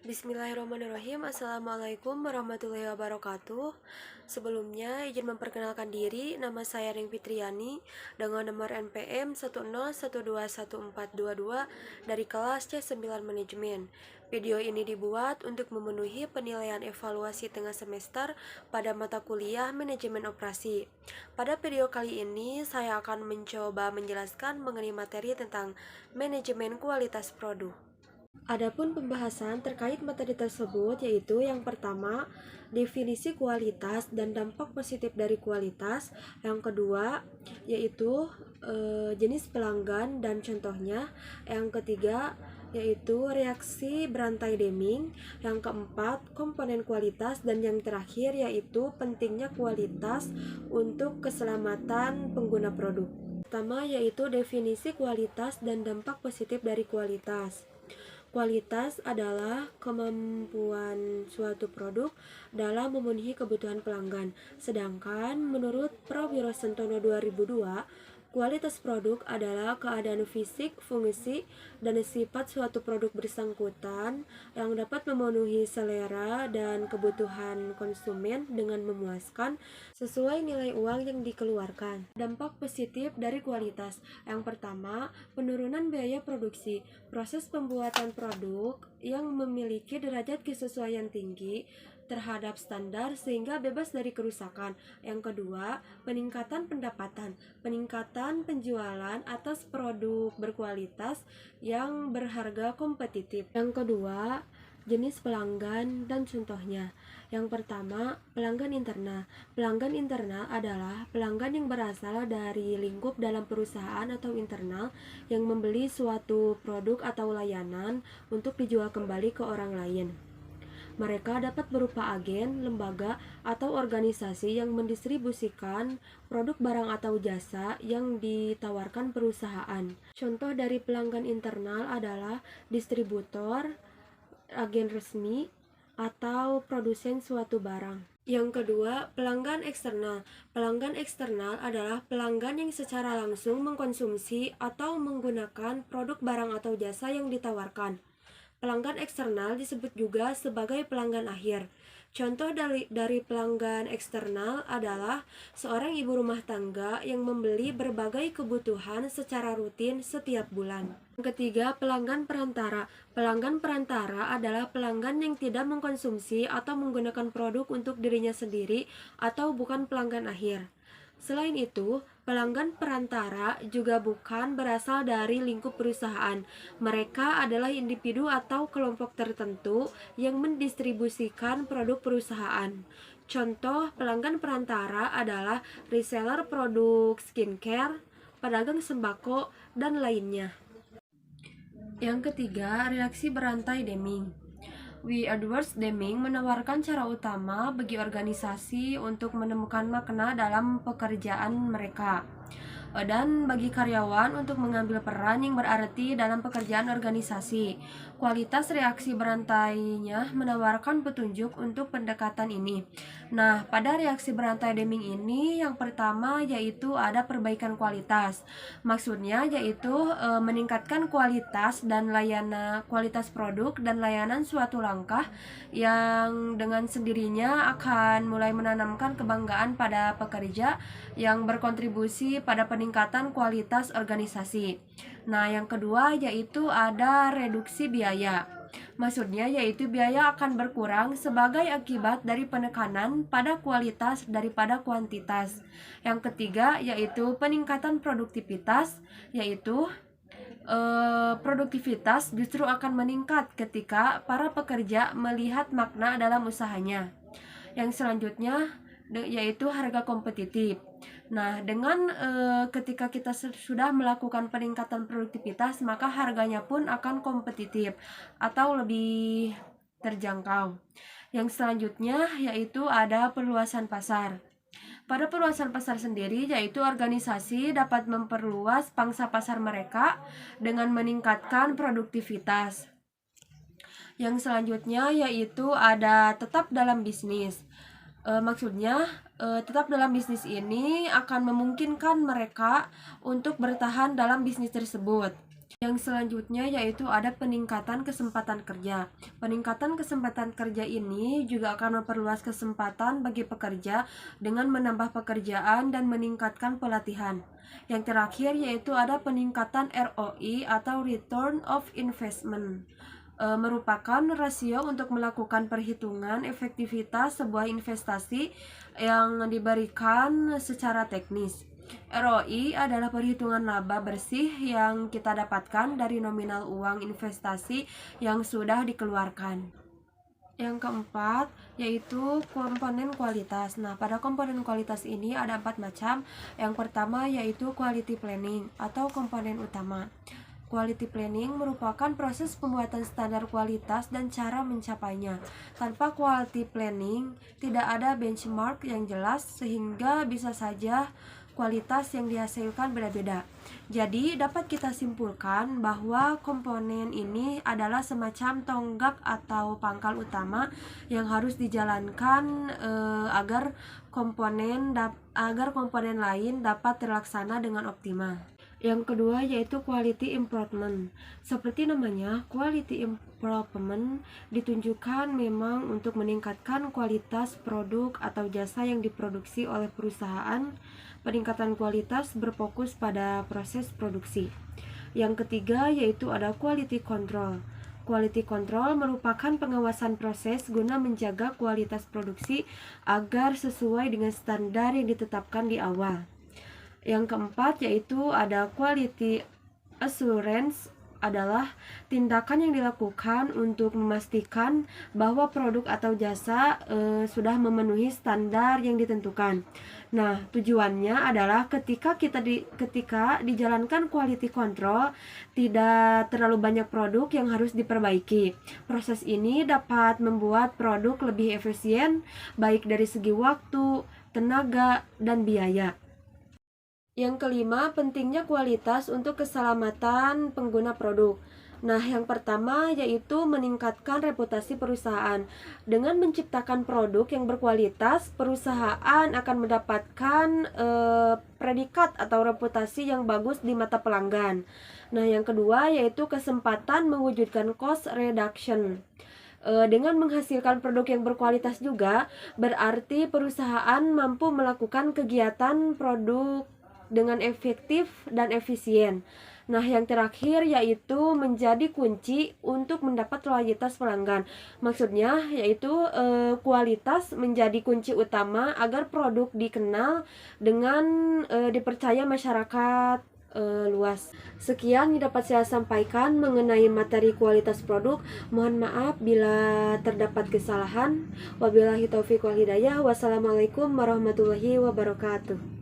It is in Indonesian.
Bismillahirrahmanirrahim. Assalamualaikum warahmatullahi wabarakatuh. Sebelumnya izin memperkenalkan diri. Nama saya Ring Fitriani dengan nomor NPM 101214222 dari kelas C9 Manajemen. Video ini dibuat untuk memenuhi penilaian evaluasi tengah semester pada mata kuliah Manajemen Operasi. Pada video kali ini saya akan mencoba menjelaskan mengenai materi tentang manajemen kualitas produk. Adapun pembahasan terkait materi tersebut yaitu yang pertama, definisi kualitas dan dampak positif dari kualitas. Yang kedua, yaitu jenis pelanggan dan contohnya. Yang ketiga, yaitu reaksi berantai Deming. Yang keempat, komponen kualitas, dan yang terakhir yaitu pentingnya kualitas untuk keselamatan pengguna produk. Pertama yaitu definisi kualitas dan dampak positif dari kualitas. Kualitas adalah kemampuan suatu produk dalam memenuhi kebutuhan pelanggan. Sedangkan menurut Prawiro Sentono 2002, kualitas produk adalah keadaan fisik, fungsi, dan sifat suatu produk bersangkutan yang dapat memenuhi selera dan kebutuhan konsumen dengan memuaskan sesuai nilai uang yang dikeluarkan. Dampak positif dari kualitas. Yang pertama, penurunan biaya produksi. Proses pembuatan produk yang memiliki derajat kesesuaian tinggi terhadap standar sehingga bebas dari kerusakan. Yang kedua, peningkatan pendapatan, peningkatan penjualan atas produk berkualitas yang berharga kompetitif. Yang kedua, jenis pelanggan dan contohnya. Yang pertama, pelanggan internal. Pelanggan internal adalah pelanggan yang berasal dari lingkup dalam perusahaan atau internal yang membeli suatu produk atau layanan untuk dijual kembali ke orang lain. Mereka dapat berupa agen, lembaga, atau organisasi yang mendistribusikan produk barang atau jasa yang ditawarkan perusahaan. Contoh dari pelanggan internal adalah distributor, agen resmi, atau produsen suatu barang. Yang kedua, pelanggan eksternal. Pelanggan eksternal adalah pelanggan yang secara langsung mengkonsumsi atau menggunakan produk barang atau jasa yang ditawarkan. Pelanggan eksternal disebut juga sebagai pelanggan akhir. Contoh dari pelanggan eksternal adalah seorang ibu rumah tangga yang membeli berbagai kebutuhan secara rutin setiap bulan. Yang ketiga, pelanggan perantara. Pelanggan perantara adalah pelanggan yang tidak mengkonsumsi atau menggunakan produk untuk dirinya sendiri atau bukan pelanggan akhir. Selain itu, pelanggan perantara juga bukan berasal dari lingkup perusahaan. Mereka adalah individu atau kelompok tertentu yang mendistribusikan produk perusahaan. Contoh pelanggan perantara adalah reseller produk skincare, pedagang sembako, dan lainnya. Yang ketiga, reaksi berantai Deming. Edwards Deming menawarkan cara utama bagi organisasi untuk menemukan makna dalam pekerjaan mereka dan bagi karyawan untuk mengambil peran yang berarti dalam pekerjaan organisasi. Kualitas reaksi berantainya menawarkan petunjuk untuk pendekatan ini. Nah, pada reaksi berantai Deming ini yang pertama yaitu ada perbaikan kualitas. Maksudnya yaitu meningkatkan kualitas dan kualitas produk dan layanan suatu langkah yang dengan sendirinya akan mulai menanamkan kebanggaan pada pekerja yang berkontribusi pada peningkatan kualitas organisasi. Nah, yang kedua yaitu ada reduksi biaya. Maksudnya yaitu biaya akan berkurang sebagai akibat dari penekanan pada kualitas daripada kuantitas. Yang ketiga yaitu peningkatan produktivitas, yaitu produktivitas justru akan meningkat ketika para pekerja melihat makna dalam usahanya. Yang selanjutnya yaitu harga kompetitif. Nah, dengan ketika kita sudah melakukan peningkatan produktivitas, maka harganya pun akan kompetitif atau lebih terjangkau. Yang selanjutnya yaitu ada perluasan pasar. Pada perluasan pasar sendiri, yaitu organisasi dapat memperluas pangsa pasar mereka dengan meningkatkan produktivitas. Yang selanjutnya yaitu ada tetap dalam bisnis. Maksudnya tetap dalam bisnis ini akan memungkinkan mereka untuk bertahan dalam bisnis tersebut. Yang selanjutnya yaitu ada peningkatan kesempatan kerja. Peningkatan kesempatan kerja ini juga akan memperluas kesempatan bagi pekerja dengan menambah pekerjaan dan meningkatkan pelatihan. Yang terakhir yaitu ada peningkatan ROI atau Return of Investment. Merupakan rasio untuk melakukan perhitungan efektivitas sebuah investasi yang diberikan secara teknis. ROI adalah perhitungan laba bersih yang kita dapatkan dari nominal uang investasi yang sudah dikeluarkan. Yang keempat yaitu komponen kualitas. Nah, pada komponen kualitas ini ada 4 macam. Yang pertama yaitu quality planning atau komponen utama. Quality planning merupakan proses pembuatan standar kualitas dan cara mencapainya. Tanpa quality planning, tidak ada benchmark yang jelas sehingga bisa saja kualitas yang dihasilkan beda-beda. Jadi, dapat kita simpulkan bahwa komponen ini adalah semacam tonggak atau pangkal utama yang harus dijalankan agar komponen lain dapat terlaksana dengan optimal. Yang kedua yaitu quality improvement. Seperti namanya, quality improvement ditunjukkan memang untuk meningkatkan kualitas produk atau jasa yang diproduksi oleh perusahaan. Peningkatan kualitas berfokus pada proses produksi. Yang ketiga yaitu ada quality control. Quality control merupakan pengawasan proses guna menjaga kualitas produksi agar sesuai dengan standar yang ditetapkan di awal. Yang keempat yaitu ada quality assurance, adalah tindakan yang dilakukan untuk memastikan bahwa produk atau jasa sudah memenuhi standar yang ditentukan. Nah, tujuannya adalah ketika dijalankan quality control, tidak terlalu banyak produk yang harus diperbaiki. Proses ini dapat membuat produk lebih efisien baik dari segi waktu, tenaga, dan biaya. Yang kelima, pentingnya kualitas untuk keselamatan pengguna produk. Nah, yang pertama yaitu meningkatkan reputasi perusahaan. Dengan menciptakan produk yang berkualitas, perusahaan akan mendapatkan predikat atau reputasi yang bagus di mata pelanggan. Nah, yang kedua yaitu kesempatan mewujudkan cost reduction. Dengan menghasilkan produk yang berkualitas juga, berarti perusahaan mampu melakukan kegiatan produk dengan efektif dan efisien. Nah, yang terakhir yaitu menjadi kunci untuk mendapat loyalitas pelanggan. Maksudnya yaitu kualitas menjadi kunci utama agar produk dikenal dengan dipercaya masyarakat luas. Sekian yang dapat saya sampaikan mengenai materi kualitas produk. Mohon maaf bila terdapat kesalahan. Wabillahi taufiq wal hidayah. Wassalamualaikum warahmatullahi wabarakatuh.